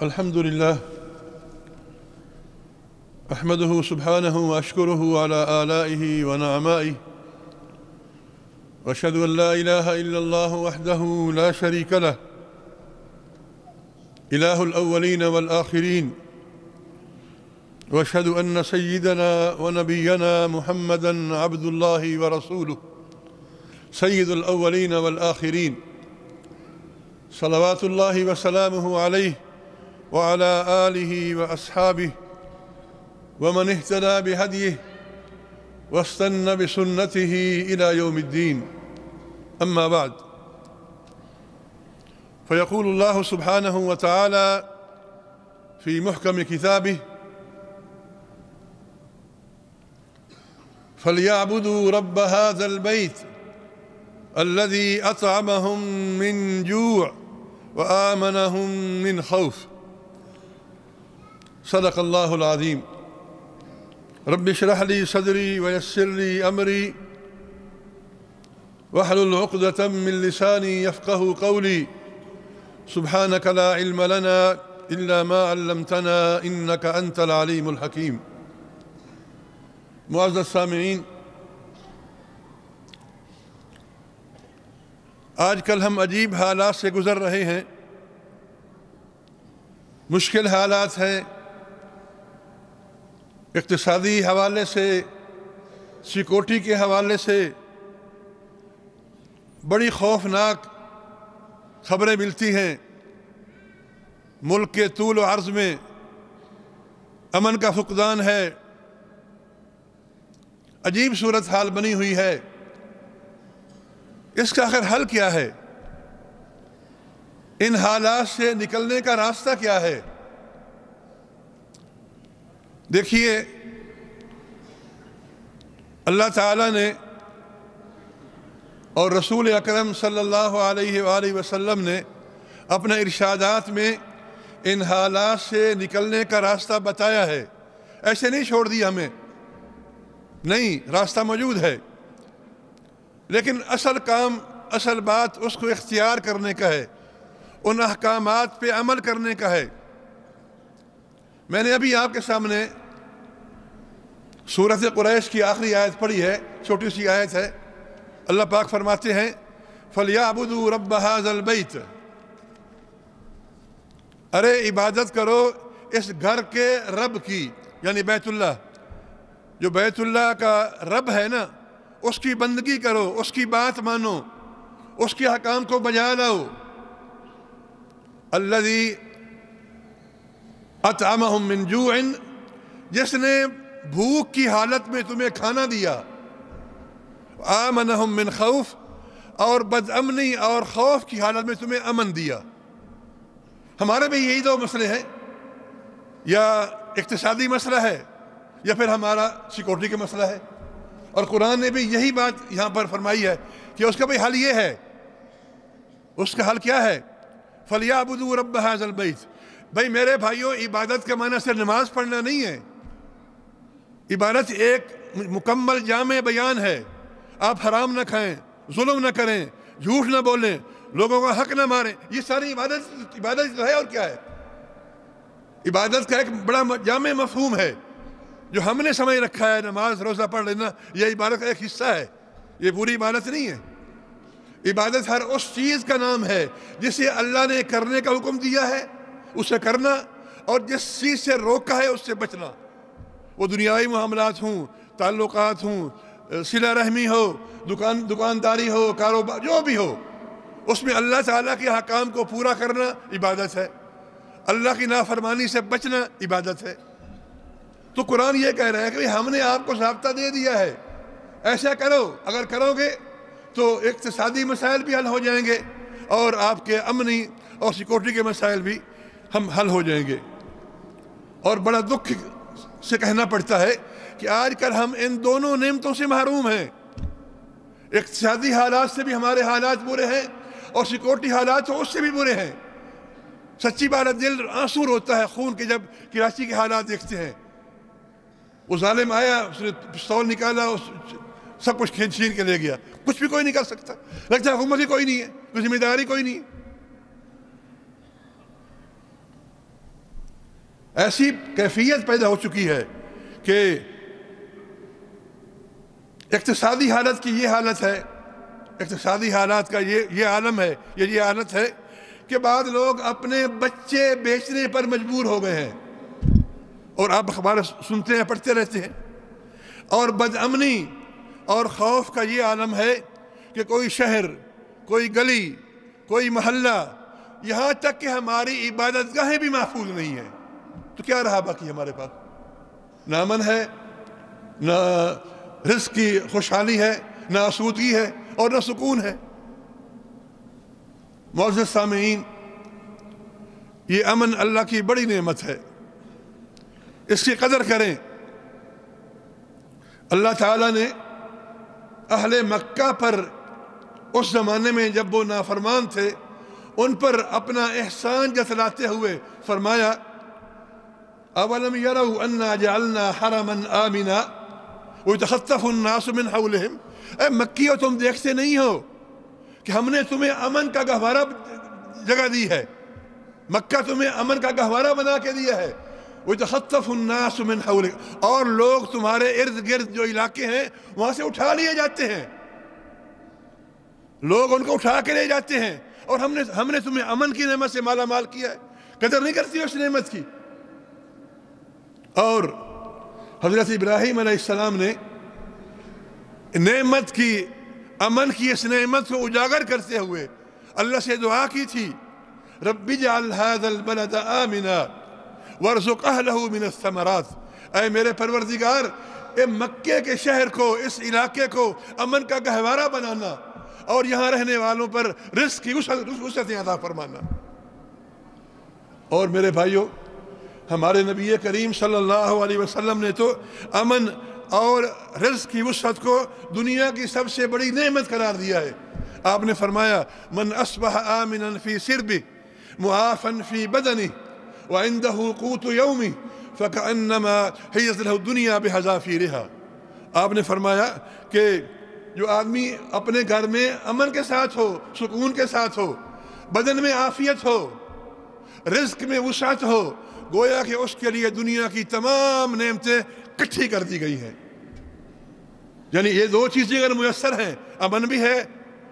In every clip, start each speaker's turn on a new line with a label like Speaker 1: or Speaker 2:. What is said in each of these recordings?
Speaker 1: الحمد لله أحمده سبحانه وأشكره على آلائه ونعمائه وأشهد أن لا إله إلا الله وحده لا شريك له إله الأولين والآخرين وأشهد أن سيدنا ونبينا محمدًا عبد الله ورسوله سيد الأولين والآخرين صلوات الله وسلامه عليه وعلى آله وأصحابه ومن اهتدى بهديه واستنى بسنته إلى يوم الدين. أما بعد، فيقول الله سبحانه وتعالى في محكم كتابه: فليعبدوا رب هذا البيت الذي أطعمهم من جوع وآمنهم من خوف. صدق الله العظيم. رب اشرح لي صدري ويسر لي أمري واحلل عقدة من لساني يفقه قولي. سبحانك لا علم لنا إلا ما علمتنا إنك أنت العليم الحكيم. معزز سامعین، آج کل ہم عجیب حالات سے گزر رہے ہیں. مشکل حالات ہیں، اقتصادی حوالے سے، سیکورٹی کے حوالے سے بڑی خوفناک خبریں ملتی ہیں. ملک کے طول و عرض میں امن کا فقدان ہے. عجیب صورتحال بنی ہوئی ہے. اس کا آخر حل کیا ہے؟ ان حالات سے نکلنے کا راستہ کیا ہے؟ دیکھیے، اللہ تعالیٰ نے اور رسول اکرم صلی اللہ علیہ وآلہ وسلم نے اپنے ارشادات میں ان حالات سے نکلنے کا راستہ بتایا ہے. ایسے نہیں چھوڑ دیا ہمیں، نہیں، راستہ موجود ہے. لیکن اصل کام، اصل بات اس کو اختیار کرنے کا ہے، ان احکامات پہ عمل کرنے کا ہے. میں نے ابھی آپ کے سامنے سورۃ قریش کی آخری آیت پڑھی ہے، چھوٹی سی آیت ہے. اللہ پاک فرماتے ہیں: فَلْيَعْبُدُوا رَبَّ هَذَا الْبَيْتِ. ارے عبادت کرو اس گھر کے رب کی، یعنی بیت اللہ. جو بیت اللہ کا رب ہے نا، اس کی بندگی کرو، اس کی بات مانو، اس کے احکام کو بجا لاؤ. الذی اطعمہم من جوع، جس نے بھوک کی حالت میں تمہیں کھانا دیا. آمنہم من خوف، اور بدامنی اور خوف کی حالت میں تمہیں امن دیا. ہمارے بھی یہی دو مسئلے ہیں، یا اقتصادی مسئلہ ہے یا پھر ہمارا سیکورٹی کا مسئلہ ہے. اور قرآن نے بھی یہی بات یہاں پر فرمائی ہے کہ اس کا بھی حل یہ ہے. اس کا حل کیا ہے؟ فَلْيَعْبُدُوا رَبَّ هَذَا الْبَيْتِ. بھائی میرے بھائیوں، عبادت کا معنی صرف نماز پڑھنا نہیں ہے. عبادت ایک مکمل جامع بیان ہے. آپ حرام نہ کھائیں، ظلم نہ کریں، جھوٹ نہ بولیں، لوگوں کا حق نہ ماریں. یہ ساری عبادت ہے. اور کیا ہے؟ عبادت کا ایک بڑا جامع مفہوم ہے جو ہم نے سمجھ رکھا ہے. نماز روزہ پڑھ لینا یہ عبادت کا ایک حصہ ہے، یہ پوری عبادت نہیں ہے. عبادت ہر اس چیز کا نام ہے جسے اللہ نے کرنے کا حکم دیا ہے اسے کرنا، اور جس چیز سے روکا ہے اس سے بچنا. وہ دنیاوی معاملات ہوں، تعلقات ہوں، صلہ رحمی ہو، دکانداری ہو، کاروبار، جو بھی ہو، اس میں اللہ تعالیٰ کے احکام کو پورا کرنا عبادت ہے. اللہ کی نافرمانی سے بچنا عبادت ہے. تو قرآن یہ کہہ رہا ہے کہ ہم نے آپ کو ضابطہ دے دیا ہے، ایسا کرو. اگر کرو گے تو اقتصادی مسائل بھی حل ہو جائیں گے، اور آپ کے امنی اور سیکورٹی کے مسائل بھی ہم حل ہو جائیں گے. اور بڑا دکھ سے کہنا پڑتا ہے کہ آج کل ہم ان دونوں نعمتوں سے محروم ہیں. اقتصادی حالات سے بھی ہمارے حالات برے ہیں، اور سیکورٹی حالات تو اس سے بھی برے ہیں. سچی بات ہے، دل آنسور ہوتا ہے خون کے جب کراچی کے حالات دیکھتے ہیں. وہ ظالم آیا، اس نے پستول نکالا، سب کچھ چھین کے لے گیا. کچھ بھی کوئی نہیں کر سکتا. لگتا ہے حکومت ہی کوئی نہیں ہے، کوئی ذمہ داری کوئی نہیں ہے. ایسی کیفیت پیدا ہو چکی ہے کہ اقتصادی حالت کی یہ حالت ہے، اقتصادی حالات کا یہ عالم ہے، یہ حالت ہے کہ بعض لوگ اپنے بچے بیچنے پر مجبور ہو گئے ہیں، اور آپ اخبار سنتے ہیں، پڑھتے رہتے ہیں۔ اور بدامنی اور خوف کا یہ عالم ہے کہ کوئی شہر، کوئی گلی، کوئی محلہ، یہاں تک کہ ہماری عبادت گاہیں بھی محفوظ نہیں ہیں، تو کیا رہا باقی ہمارے پاس؟ نہ امن ہے، نہ رزق کی خوشحالی ہے، نہ آسودگی ہے، اور نہ سکون ہے۔ معزز سامعین، یہ امن اللہ کی بڑی نعمت ہے، اس کی قدر کریں۔ اللہ تعالیٰ نے اہل مکہ پر اس زمانے میں جب وہ نافرمان تھے ان پر اپنا احسان جتلاتے ہوئے فرمایا اولم یروا انا جعلنا حرما آمنا ویتخطف الناس من حولہم، اے مکیوں تم دیکھتے نہیں ہو کہ ہم نے تمہیں امن کا گہوارہ جگہ دی ہے، مکہ تمہیں امن کا گہوارہ بنا کے دیا ہے، ویتخطف الناس من حولہم، اور لوگ تمہارے ارد گرد جو علاقے ہیں وہاں سے اٹھا لیے جاتے ہیں، لوگ ان کو اٹھا کے لے جاتے ہیں، اور ہم نے تمہیں امن کی نعمت سے مالا مال کیا ہے، قدر نہیں کرتی اس نعمت کی۔ اور حضرت ابراہیم علیہ السلام نے نعمت کی، امن کی اس نعمت کو اجاگر کرتے ہوئے اللہ سے دعا کی تھی، رب اجعل هذا البلد آمنا وارزق اہلہ من الثمرات، اے میرے پروردگار، اے مکے کے شہر کو، اس علاقے کو امن کا گہوارہ بنانا اور یہاں رہنے والوں پر رزق کی وسعتیں عطا فرمانا۔ اور میرے بھائیوں، ہمارے نبی کریم صلی اللہ علیہ وسلم نے تو امن اور رزق کی وسعت کو دنیا کی سب سے بڑی نعمت قرار دیا ہے۔ آپ نے فرمایا من اصبح آمنا فی سربہ معافا فی بدنہ وعندہ قوت یومہ فکأنما حیزت لہ الدنیا بحذافیرہا۔ آپ نے فرمایا کہ جو آدمی اپنے گھر میں امن کے ساتھ ہو، سکون کے ساتھ ہو، بدن میں عافیت ہو، رزق میں وسعت ہو، گویا کہ اس کے لیے دنیا کی تمام نعمتیں اکٹھی کر دی گئی ہیں۔ یعنی یہ دو چیزیں اگر میسر ہیں، امن بھی ہے،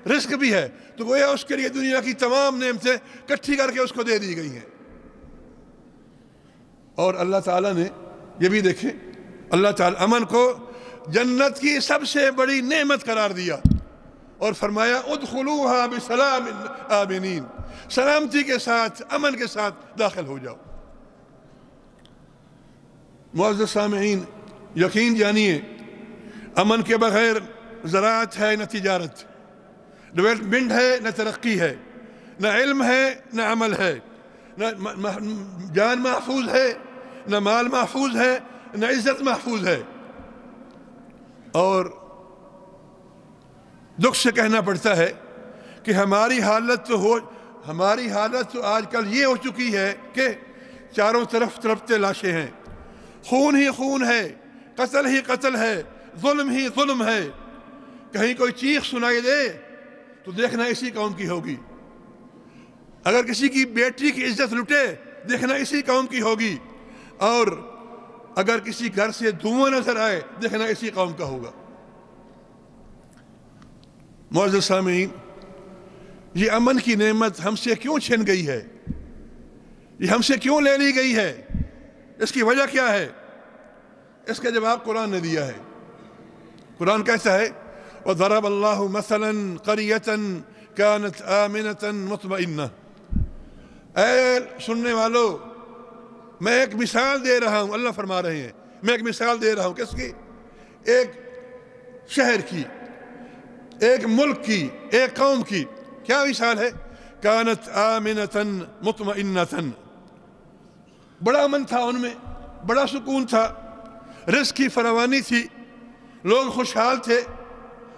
Speaker 1: رزق بھی ہے، تو گویا اس کے لیے دنیا کی تمام نعمتیں اکٹھی کر کے اس کو دے دی گئی ہیں۔ اور اللہ تعالیٰ نے یہ بھی دیکھیں، اللہ تعالیٰ امن کو جنت کی سب سے بڑی نعمت قرار دیا اور فرمایا ادخلوها بسلام آمنین، سلامتی کے ساتھ، امن کے ساتھ داخل ہو جاؤ۔ معزز سامعین، یقین جانیے امن کے بغیر زراعت ہے نہ تجارت، ڈیولپمنٹ ہے نہ ترقی ہے، نہ علم ہے نہ عمل ہے، نہ جان محفوظ ہے، نہ مال محفوظ ہے، نہ عزت محفوظ ہے۔ اور دکھ سے کہنا پڑتا ہے کہ ہماری حالت تو آج کل یہ ہو چکی ہے کہ چاروں طرف تڑپتے لاشیں ہیں، خون ہی خون ہے، قتل ہی قتل ہے، ظلم ہی ظلم ہے۔ کہیں کوئی چیخ سنائی دے تو دیکھنا اسی قوم کی ہوگی، اگر کسی کی بیٹی کی عزت لٹے دیکھنا اسی قوم کی ہوگی، اور اگر کسی گھر سے دھواں نظر آئے دیکھنا اسی قوم کا ہوگا۔ معزز سامعین، یہ امن کی نعمت ہم سے کیوں چھن گئی ہے؟ یہ ہم سے کیوں لے لی گئی ہے؟ اس کی وجہ کیا ہے؟ اس کا جواب قرآن نے دیا ہے۔ قرآن کہتا ہے وَضَرَبَ اللَّهُ مَثَلًا قَرْيَةً كَانَتْ آمِنَةً مُطْمَئِنَّةً، اے سننے والو، میں ایک مثال دے رہا ہوں، اللہ فرما رہے ہیں میں ایک مثال دے رہا ہوں، کس کی؟ ایک شہر کی، ایک ملک کی، ایک قوم کی۔ کیا مثال ہے؟ کانت آمنۃ مطمئنۃ، بڑا امن تھا ان میں، بڑا سکون تھا، رزق کی فراوانی تھی، لوگ خوشحال تھے،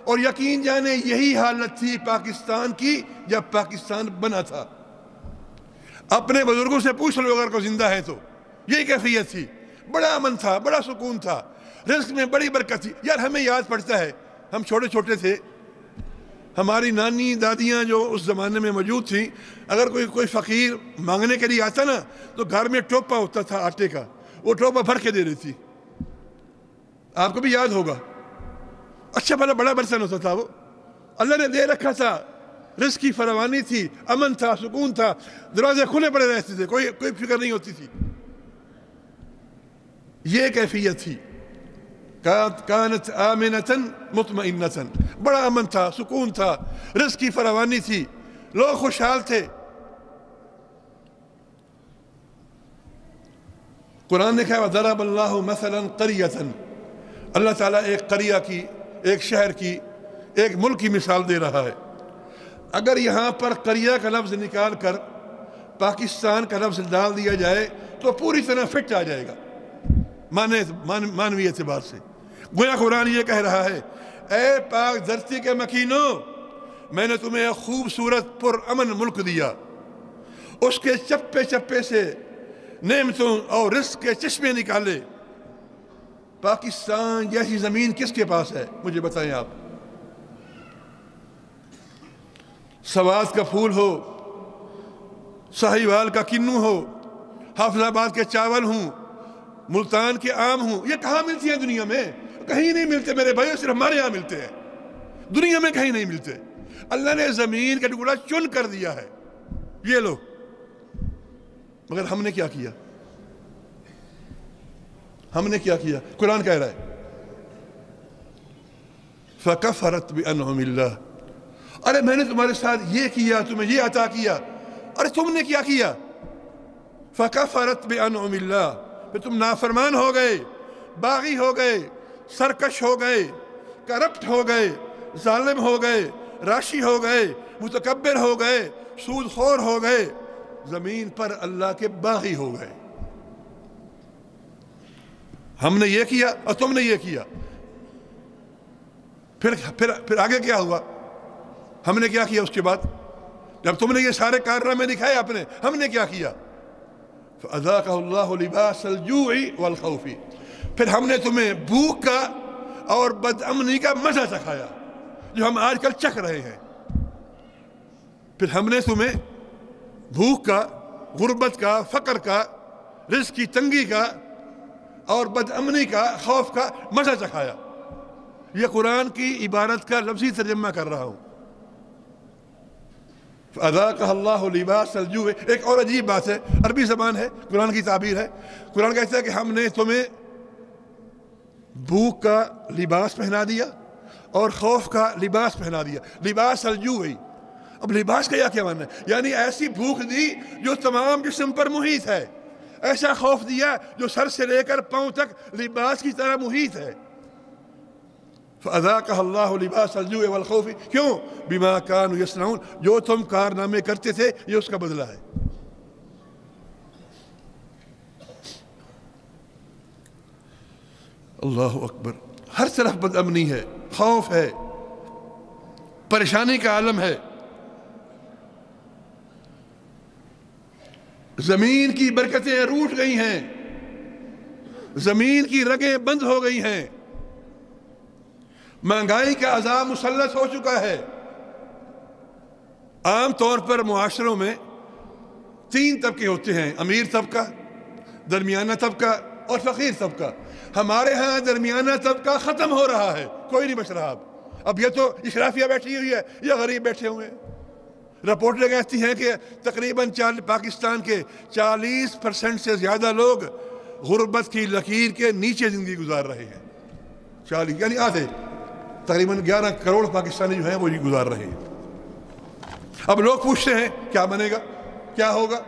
Speaker 1: اور یقین جانے یہی حالت تھی پاکستان کی جب پاکستان بنا تھا۔ اپنے بزرگوں سے پوچھ لو اگر کوئی زندہ ہے تو، یہی کیفیت تھی، بڑا امن تھا، بڑا سکون تھا، رزق میں بڑی برکت تھی۔ یار ہمیں یاد پڑتا ہے، ہم چھوٹے چھوٹے تھے، ہماری نانی دادیاں جو اس زمانے میں موجود تھیں، اگر کوئی فقیر مانگنے کے لیے آتا نا تو گھر میں ٹوپا ہوتا تھا آٹے کا، وہ ٹوپا بھر کے دے دیتی. آپ کو بھی یاد ہوگا، اچھا بھلا بڑا برتن ہوتا تھا، وہ اللہ نے دے رکھا تھا، رزق کی فراوانی تھی، امن تھا، سکون تھا، دروازے کھلے پڑے رہتے تھے، کوئی فکر نہیں ہوتی تھی. یہ کیفیت تھی. کانت آمنتاً مطمئنتاً، بڑا امن تھا، سکون تھا، رزق کی فراوانی تھی، لوگ خوشحال تھے. قرآن نے کہا وَضَرَبَ اللَّهُ مَثَلًا قَرْيَةً، اللہ تعالیٰ ایک قریہ کی، ایک شہر کی، ایک ملک کی مثال دے رہا ہے. اگر یہاں پر قریہ کا لفظ نکال کر پاکستان کا لفظ ڈال دیا جائے تو پوری طرح فٹ آ جائے گا مانوی اعتبار سے. گویا قرآن یہ کہہ رہا ہے، اے پاک دھرتی کے مکینوں، میں نے تمہیں ایک خوبصورت پر امن ملک دیا، اس کے چپے چپے سے نعمتوں اور رزق کے چشمے نکالے. پاکستان جیسی زمین کس کے پاس ہے؟ مجھے بتائیں آپ. سوات کا پھول ہو، ساہیوال کا کنو ہو، حافظ آباد کے چاول ہوں، ملتان کے آم ہوں، یہ کہاں ملتی ہیں دنیا میں؟ کہیں نہیں ملتے میرے بھائیو، صرف ہمارے یہاں ملتے ہیں، دنیا میں کہیں نہیں ملتے. اللہ نے زمین کا ٹکڑا چن کر دیا ہے، یہ لو. مگر ہم نے کیا کیا؟ ہم نے کیا کیا؟ قرآن کہہ رہا ہے فَكَفَرَتْ بِأَنْعُمِ اللَّهِ، ارے میں نے تمہارے ساتھ یہ کیا، تمہیں یہ عطا کیا، ارے تم نے کیا کیا؟ فَكَفَرَتْ بِأَنْعُمِ اللَّهِ، پھر تم نافرمان ہو گئے، باغی ہو گئے، سرکش ہو گئے، کرپٹ ہو گئے، ظالم ہو گئے، راشی ہو گئے، متکبر ہو گئے، سود خور ہو گئے، زمین پر اللہ کے باغی ہو گئے. ہم نے یہ کیا اور تم نے یہ کیا. پھر آگے کیا ہوا؟ ہم نے کیا کیا اس کے بعد؟ جب تم نے یہ سارے کارنامے دکھائے اپنے، ہم نے کیا کیا؟ فَأَذَاقَهُ اللَّهُ لِبَاسَ الْجُوعِ وَالْخَوْفِ، پھر ہم نے تمہیں بھوک کا اور بدامنی کا مزہ چکھایا جو ہم آج کل چکھ رہے ہیں. پھر ہم نے تمہیں بھوک کا، غربت کا، فقر کا، رزق کی تنگی کا اور بدامنی کا، خوف کا مزہ چکھایا. یہ قرآن کی عبارت کا لفظی ترجمہ کر رہا ہوں. فَأَذَاقَهَا اللَّهُ لِبَاسَ الْجُوعِ. ایک اور عجیب بات ہے، عربی زبان ہے، قرآن کی تعبیر ہے. قرآن کہتا ہے کہ ہم نے تمہیں بھوک کا لباس پہنا دیا اور خوف کا لباس پہنا دیا. لباس الجوع. اب لباس کا کیا معنی ہے؟ یعنی ایسی بھوک دی جو تمام جسم پر محیط ہے، ایسا خوف دیا جو سر سے لے کر پاؤں تک لباس کی طرح محیط ہے. فَأَذَاقَهَا اللَّهُ لِبَاسَ الْجُوعِ وَالْخَوْفِ. کیوں؟ بِمَا كَانُوا يَصْنَعُونَ، جو تم کارنامے کرتے تھے یہ اس کا بدلہ ہے. اللہ اکبر. ہر طرف بدامنی ہے، خوف ہے، پریشانی کا عالم ہے. زمین کی برکتیں روٹ گئی ہیں، زمین کی رگیں بند ہو گئی ہیں، مہنگائی کا عذاب مسلط ہو چکا ہے. عام طور پر معاشروں میں 3 طبقے ہوتے ہیں، امیر طبقہ، درمیانہ طبقہ اور فقیر طبقہ. ہمارے ہاں درمیانہ طبقہ ختم ہو رہا ہے، کوئی نہیں بچ رہا. اب یہ تو اشرافیہ بیٹھی ہوئی ہے، یہ غریب بیٹھے ہوئے ہیں. رپورٹیں کہتی ہیں کہ تقریباً پاکستان کے 40% سے زیادہ لوگ غربت کی لکیر کے نیچے زندگی گزار رہے ہیں. 40 یعنی آدھے، تقریباً 11 کروڑ پاکستانی جو ہیں وہ یہ گزار رہے ہیں. اب لوگ پوچھتے ہیں کیا بنے گا، کیا ہوگا؟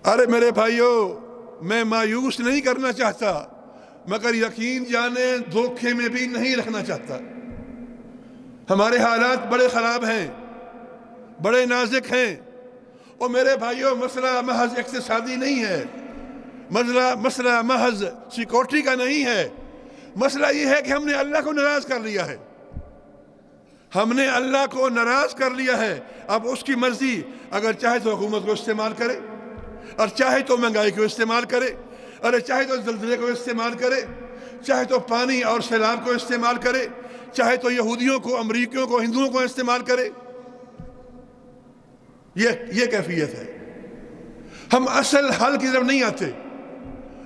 Speaker 1: ارے میرے بھائیو، میں مایوس نہیں کرنا چاہتا، مگر یقین جانے دھوکے میں بھی نہیں رکھنا چاہتا. ہمارے حالات بڑے خراب ہیں، بڑے نازک ہیں. اور میرے بھائیو، مسئلہ محض اقتصادی نہیں ہے، مسئلہ محض سیکورٹی کا نہیں ہے. مسئلہ یہ ہے کہ ہم نے اللہ کو ناراض کر لیا ہے. ہم نے اللہ کو ناراض کر لیا ہے. اب اس کی مرضی، اگر چاہے تو حکومت کو استعمال کرے، اور چاہے تو مہنگائی کو استعمال کرے، اور چاہے تو زلزلے کو استعمال کرے، چاہے تو پانی اور سیلاب کو استعمال کرے، چاہے تو یہودیوں کو، امریکیوں کو، ہندوؤں کو استعمال کرے. یہ کیفیت ہے. ہم اصل حل کی طرف نہیں آتے.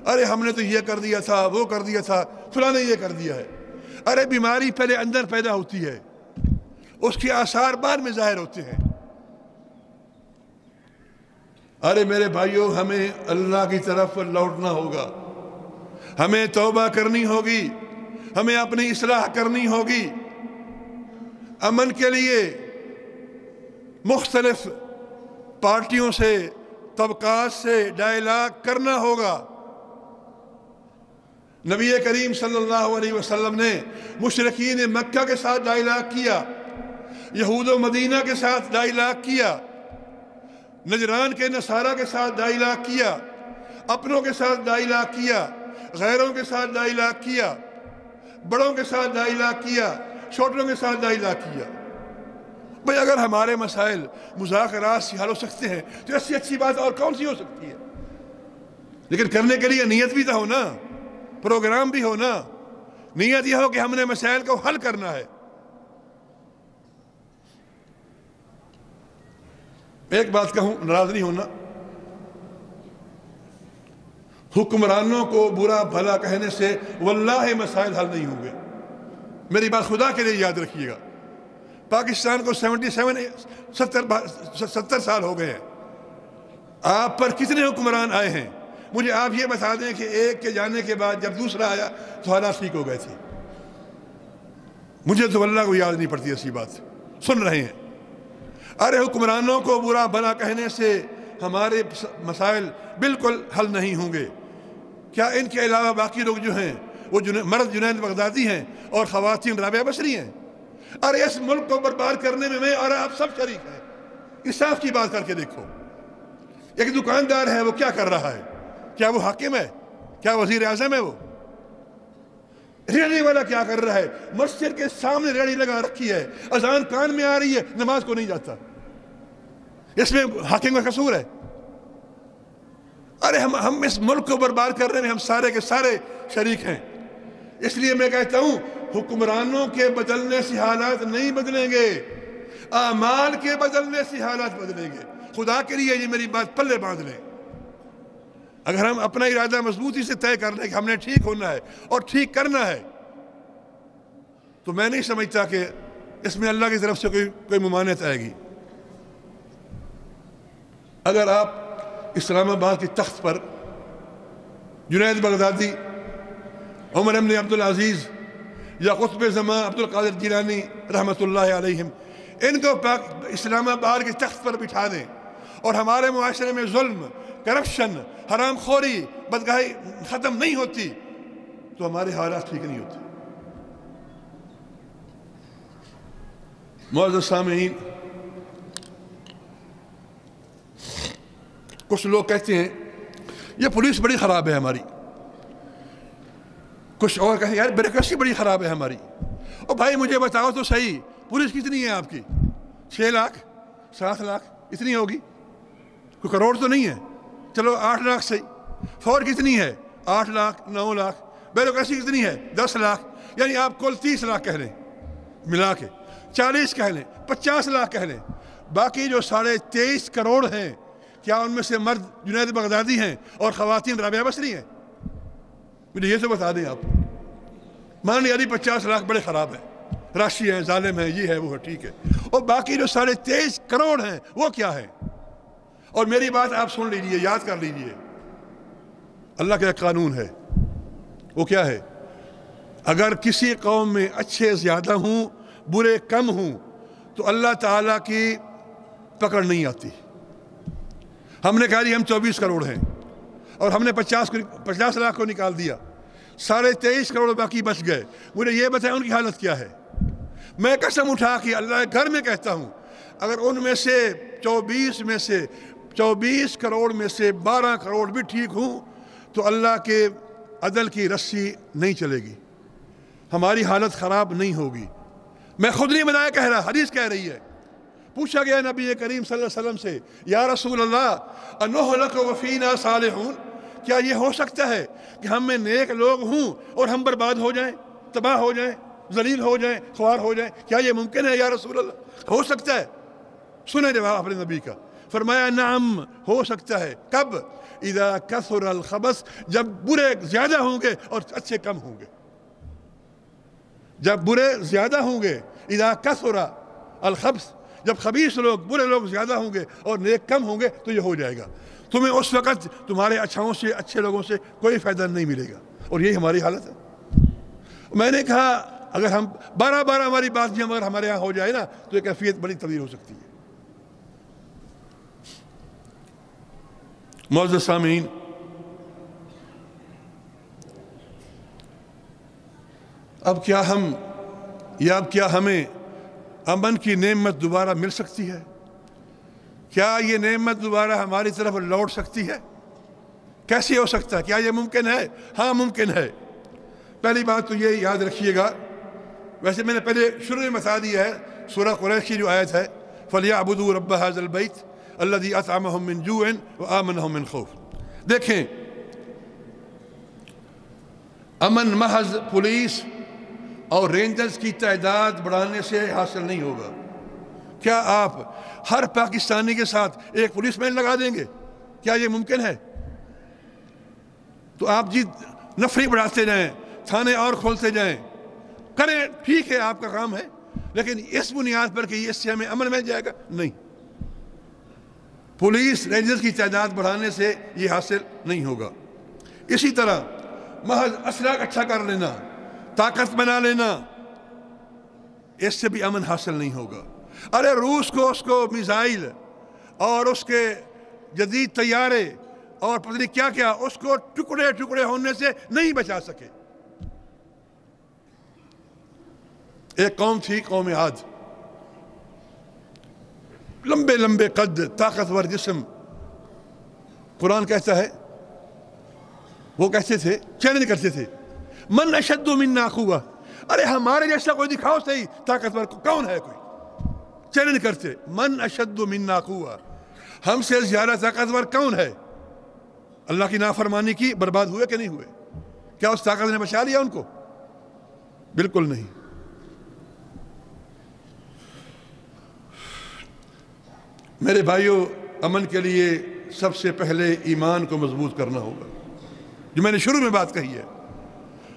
Speaker 1: ارے ہم نے تو یہ کر دیا تھا، وہ کر دیا تھا، فلاں نے یہ کر دیا ہے. ارے بیماری پہلے اندر پیدا ہوتی ہے، اس کے آثار بعد میں ظاہر ہوتے ہیں. ارے میرے بھائیوں، ہمیں اللہ کی طرف لوٹنا ہوگا، ہمیں توبہ کرنی ہوگی، ہمیں اپنی اصلاح کرنی ہوگی. امن کے لیے مختلف پارٹیوں سے، طبقات سے ڈائلاگ کرنا ہوگا. نبی کریم صلی اللہ علیہ وسلم نے مشرکین مکہ کے ساتھ ڈائلاگ کیا، یہود و مدینہ کے ساتھ ڈائلاگ کیا، نجران کے نصارہ کے ساتھ ڈائلاگ کیا، اپنوں کے ساتھ ڈائلاگ کیا، غیروں کے ساتھ ڈائلاگ کیا، بڑوں کے ساتھ ڈائلاگ کیا، چھوٹوں کے ساتھ ڈائلاگ کیا. بھئی اگر ہمارے مسائل مذاکرات سے حل ہو سکتے ہیں تو ایسی اچھی بات اور کون سی ہو سکتی ہے؟ لیکن کرنے کے لیے نیت بھی تو ہو نا، پروگرام بھی ہو نا. نیت یہ ہو کہ ہم نے مسائل کو حل کرنا ہے. ایک بات کہوں، ناراض نہیں ہونا، حکمرانوں کو برا بھلا کہنے سے واللہ مسائل حل نہیں ہوں گے. میری بات خدا کے لیے یاد رکھیے گا. پاکستان کو 70 سال ہو گئے ہیں. آپ پر کتنے حکمران آئے ہیں؟ مجھے آپ یہ بتا دیں کہ ایک کے جانے کے بعد جب دوسرا آیا تو حالات ٹھیک ہو گئے تھے. مجھے تو اللہ کو یاد نہیں پڑتی ایسی بات. سن رہے ہیں؟ ارے حکمرانوں کو برا بھلا کہنے سے ہمارے مسائل بالکل حل نہیں ہوں گے. کیا ان کے علاوہ باقی لوگ جو ہیں وہ مرد جنید بغدادی ہیں اور خواتین رابعہ بصری ہیں؟ ارے اس ملک کو برباد کرنے میں اور آپ سب شریک ہیں. انصاف کی بات کر کے دیکھو. ایک دکاندار ہے، وہ کیا کر رہا ہے؟ کیا وہ حاکم ہے؟ کیا وزیر اعظم ہے؟ وہ ریڑھی والا کیا کر رہا ہے؟ مسجد کے سامنے ریڑھی لگا رکھی ہے، اذان کان میں آ رہی ہے، نماز کو نہیں جاتا. اس میں حاکم کا قصور ہے؟ ارے ہم اس ملک کو برباد کرنے میں ہم سارے کے سارے شریک ہیں. اس لیے میں کہتا ہوں حکمرانوں کے بدلنے سے حالات نہیں بدلیں گے، اعمال کے بدلنے سے حالات بدلیں گے. خدا کے لیے یہ میری بات پلے باندھ لیں. اگر ہم اپنا ارادہ مضبوطی سے طے کر لیں کہ ہم نے ٹھیک ہونا ہے اور ٹھیک کرنا ہے، تو میں نہیں سمجھتا کہ اس میں اللہ کی طرف سے کوئی ممانعت آئے گی. اگر آپ اسلام آباد کی تخت پر جنید بغدادی، عمر ابن عبدالعزیز یا قطب زمان عبد القادر جیلانی رحمۃ اللہ علیہم، ان کو اسلام آباد کے تخت پر بٹھا دیں اور ہمارے معاشرے میں ظلم، کرپشن، حرام خوری، بدگاہی ختم نہیں ہوتی تو ہمارے حالات ٹھیک نہیں ہوتے. معزز سامعین، کچھ لوگ کہتے ہیں یہ پولیس بڑی خراب ہے ہماری، کچھ اور کہتے ہیں یار بیوروکریسی بڑی خراب ہے ہماری. اور بھائی مجھے بتاؤ تو صحیح، پولیس کتنی ہے آپ کی؟ 6 لاکھ 7 لاکھ اتنی ہوگی؟ کوئی کروڑ تو نہیں ہے. چلو 8 لاکھ صحیح. فوج کتنی ہے؟ 8 لاکھ 9 لاکھ. بیوروکریسی کتنی ہے؟ 10 لاکھ. یعنی آپ کل 30 لاکھ کہہ لیں، ملا کے 40 کہہ لیں، 50 لاکھ کہہ لیں. باقی جو 23.5 کروڑ ہیں، کیا ان میں سے مرد جنید بغدادی ہیں اور خواتین رابعہ بصری ہیں؟ مجھے یہ تو بتا دیں آپ. مان لیا 50 لاکھ بڑے خراب ہیں، راشی ہیں، ظالم ہیں، یہ ہے وہ ہے، ٹھیک ہے. اور باقی جو 23.5 کروڑ ہیں وہ کیا ہے؟ اور میری بات آپ سن لیجئے، یاد کر لیجئے. اللہ کا ایک قانون ہے، وہ کیا ہے؟ اگر کسی قوم میں اچھے زیادہ ہوں، برے کم ہوں، تو اللہ تعالیٰ کی پکڑ نہیں آتی. ہم نے کہا جی ہم 24 کروڑ ہیں اور ہم نے 50 لاکھ کو نکال دیا، 23.5 کروڑ باقی بچ گئے. مجھے یہ بتائیں ان کی حالت کیا ہے؟ میں قسم اٹھا کے اللہ کے گھر میں کہتا ہوں، اگر ان میں سے 24 کروڑ میں سے 12 کروڑ بھی ٹھیک ہوں تو اللہ کے عدل کی رسی نہیں چلے گی، ہماری حالت خراب نہیں ہوگی. میں خود نہیں بنایا کہہ رہا، حدیث کہہ رہی ہے. پوچھا گیا نبی کریم صلی اللہ علیہ وسلم سے، یا رسول اللہ انہلک وفینا صالحون، کیا یہ ہو سکتا ہے کہ ہم میں نیک لوگ ہوں اور ہم برباد ہو جائیں، تباہ ہو جائیں؟ ذلیل ہو جائیں، خوار ہو جائیں، کیا یہ ممکن ہے یا رسول اللہ؟ ہو سکتا ہے۔ سنیں جواب اپنے نبی کا، فرمایا نعم ہو سکتا ہے۔ کب؟ اذا کثر الخبث، جب برے زیادہ ہوں گے اور اچھے کم ہوں گے۔ جب برے زیادہ ہوں گے، اذا کثر الخبث، جب خبیث لوگ، برے لوگ زیادہ ہوں گے اور نیک کم ہوں گے تو یہ ہو جائے گا۔ تمہیں اس وقت تمہارے اچھاؤں سے، اچھے لوگوں سے کوئی فائدہ نہیں ملے گا، اور یہی ہماری حالت ہے۔ میں نے کہا اگر ہم بارہ ہماری بات بھی اگر ہمارے یہاں ہو جائے نا تو یہ کیفیت بڑی تبدیل ہو سکتی ہے۔ معزز سامعین، اب کیا ہمیں امن کی نعمت دوبارہ مل سکتی ہے؟ کیا یہ نعمت دوبارہ ہماری طرف لوٹ سکتی ہے؟ کیسے ہو سکتا ہے؟ کیا یہ ممکن ہے؟ ہاں ممکن ہے۔ پہلی بات تو یہ یاد رکھیے گا، ویسے میں نے پہلے شروع میں بتا دیا ہے، سورہ قریش کی جو آیت ہے فَلْيَعْبُدُوا رَبَّ هَذَا الْبَيْتِ الَّذِي أَطْعَمَهُم مِّن جُوعٍ وَآمَنَهُم مِّن خَوْفٍ۔ دیکھیں، امن محض پولیس اور رینجرز کی تعداد بڑھانے سے حاصل نہیں ہوگا۔ کیا آپ ہر پاکستانی کے ساتھ ایک پولیس مین لگا دیں گے؟ کیا یہ ممکن ہے؟ تو آپ جی نفری بڑھاتے جائیں، تھانے اور کھولتے جائیں، کریں، ٹھیک ہے آپ کا کام ہے، لیکن اس بنیاد پر کہ اس سے ہمیں امن مل جائے گا، نہیں۔ پولیس رینجرز کی تعداد بڑھانے سے یہ حاصل نہیں ہوگا۔ اسی طرح محض اسلحہ اکٹھا کر لینا، طاقت بنا لینا، اس سے بھی امن حاصل نہیں ہوگا۔ ارے روس کو اس کو میزائل اور اس کے جدید طیارے اور پتہ نہیں کیا کیا، اس کو ٹکڑے ٹکڑے ہونے سے نہیں بچا سکے۔ ایک قوم تھی، قوم عاد، لمبے لمبے قد، طاقتور جسم۔ قرآن کہتا ہے وہ کہتے تھے، چیلنج کرتے تھے، من اشد منا قوہ، ارے ہمارے جیسا کوئی دکھاؤ صحیح طاقتور کون ہے؟ کوئی چیلنج کرتے، من اشد منا قوہ، ہم سے زیادہ طاقتور کون ہے؟ اللہ کی نافرمانی کی، برباد ہوئے کہ نہیں ہوئے؟ کیا اس طاقت نے بچا لیا ان کو؟ بالکل نہیں۔ میرے بھائیوں، امن کے لیے سب سے پہلے ایمان کو مضبوط کرنا ہوگا، جو میں نے شروع میں بات کہی ہے۔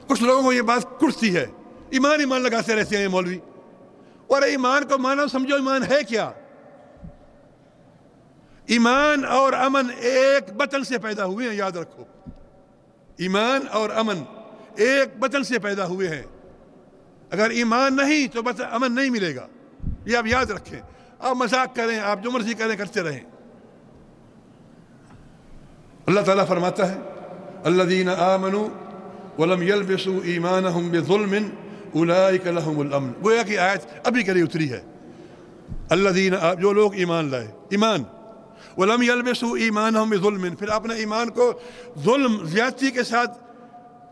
Speaker 1: کچھ لوگوں کو یہ بات کڑتی ہے، ایمان لگاتے رہتے ہیں یہ مولوی، اور ایمان کو مانا سمجھو، ایمان ہے کیا؟ ایمان اور امن ایک بطن سے پیدا ہوئے ہیں، یاد رکھو۔ ایمان اور امن ایک بطن سے پیدا ہوئے ہیں۔ اگر ایمان نہیں تو بس امن نہیں ملے گا، یہ آپ یاد رکھیں۔ آپ مذاق کریں، آپ جو مرضی کریں، کرتے رہیں۔ اللہ تعالیٰ فرماتا ہے الذین آمنوا ولم یلبسوا ایمانہم بظلم اولئک لہم الامن۔ گویا کہ آیت ابھی کے لیے اتری ہے۔ الذین، جو لوگ ایمان لائے، ایمان، ولم یلبسوا ایمانہم بظلم، پھر اپنے ایمان کو ظلم، زیادتی کے ساتھ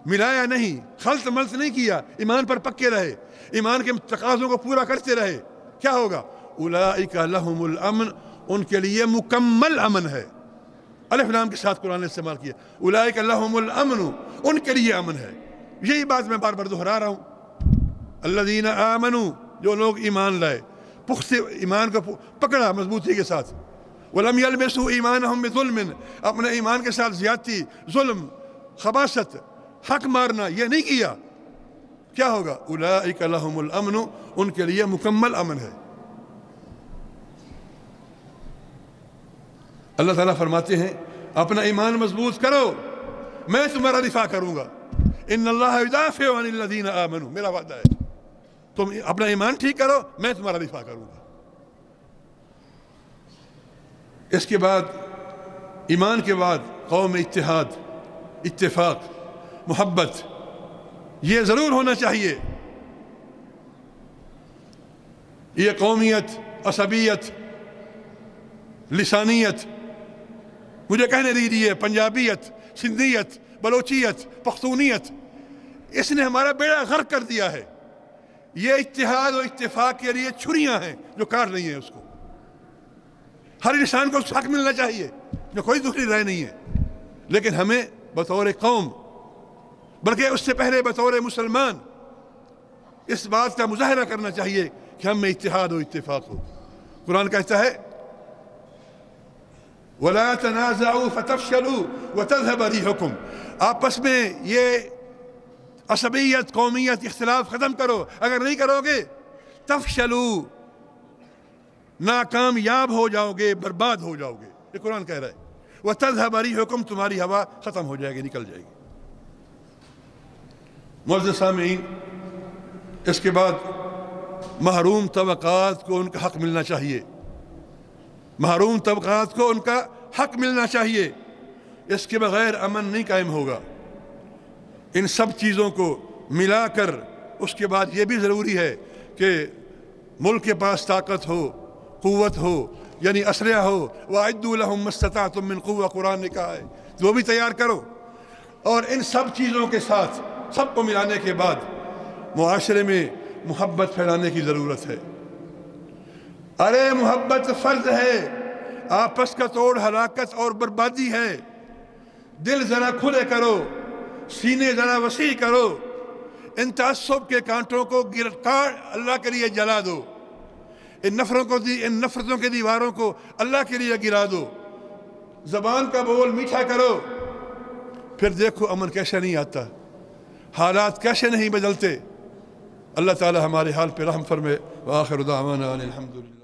Speaker 1: ملایا نہیں، خلط ملط نہیں کیا، ایمان پر پکے رہے، ایمان کے تقاضوں کو پورا کرتے رہے، کیا ہوگا؟ اولئک لہم الامن، ان کے لیے مکمل امن ہے۔ الف لام کے ساتھ قرآن نے استعمال کیا، اولئک لہم الامن، ان کے لیے امن ہے۔ یہی بات میں بار بار دہرا رہا ہوں۔ الذین آمنوا، جو لوگ ایمان لائے، پختہ ایمان کو پکڑا مضبوطی کے ساتھ، ولم یلبسوا ایمانہم بظلم، اپنے ایمان کے ساتھ زیادتی، ظلم، خباثت، حق مارنا یہ نہیں کیا، کیا ہوگا؟ اولئک لہم الامن، ان کے لیے مکمل امن ہے۔ اللہ تعالیٰ فرماتے ہیں اپنا ایمان مضبوط کرو، میں تمہارا دفاع کروں گا۔ ان اللہ یدافع عن الذین آمنوا، میرا وعدہ ہے، تم اپنا ایمان ٹھیک کرو، میں تمہارا دفاع کروں گا۔ اس کے بعد، ایمان کے بعد قوم اتحاد، اتفاق، محبت، یہ ضرور ہونا چاہیے۔ یہ قومیت، عصبیت، لسانیت، مجھے کہنے دیجیے پنجابیت، سندھیت، بلوچیت، پختونیت، اس نے ہمارا بیڑا غرق کر دیا ہے۔ یہ اتحاد و اتفاق کے لیے چھریاں ہیں جو کاٹ رہی ہیں اس کو۔ ہر انسان کو اس حق ملنا چاہیے، جو کوئی دوسری رائے نہیں ہے، لیکن ہمیں بطور قوم، بلکہ اس سے پہلے بطور مسلمان، اس بات کا مظاہرہ کرنا چاہیے کہ ہم میں اتحاد و اتفاق ہو۔ قرآن کہتا ہے وَلَا تَنَازَعُوا فَتَفْشَلُوا وَتَذْهَبَ رِيحُكُمْ، آپس میں یہ عصبیت، قومیت، اختلاف ختم کرو، اگر نہیں کرو گے تفشلوا، ناکامیاب ہو جاؤ گے، برباد ہو جاؤ گے، یہ قرآن کہہ رہا ہے۔ وَتَذْهَبَ رِيحُكُمْ، تمہاری ہوا ختم ہو جائے گی، نکل جائے گی۔ معزز سامعین، اس کے بعد محروم طبقات کو ان کا حق ملنا چاہیے، محروم طبقات کو ان کا حق ملنا چاہیے، اس کے بغیر امن نہیں قائم ہوگا۔ ان سب چیزوں کو ملا کر اس کے بعد یہ بھی ضروری ہے کہ ملک کے پاس طاقت ہو، قوت ہو، یعنی اسلحہ ہو۔ وَأَعِدُّوا لَهُم مَّا اسْتَطَعْتُم مِّن قُوَّةٍ، قرآن نے کہا ہے وہ بھی تیار کرو۔ اور ان سب چیزوں کے ساتھ سب کو ملانے کے بعد معاشرے میں محبت پھیلانے کی ضرورت ہے۔ ارے محبت فرض ہے، آپس کا توڑ ہلاکت اور بربادی ہے۔ دل ذرا کھلے کرو، سینے ذرا وسیع کرو، ان تعصب کے کانٹوں کو اللہ کے لیے جلا دو، ان نفرتوں کی دیواروں کو اللہ کے لیے گرا دو، زبان کا بول میٹھا کرو، پھر دیکھو امن کیسے نہیں آتا، حالات کیسے نہیں بدلتے۔ اللہ تعالی ہمارے حال پہ رحم فرمائے۔ وآخر دعوانا ان الحمدللہ۔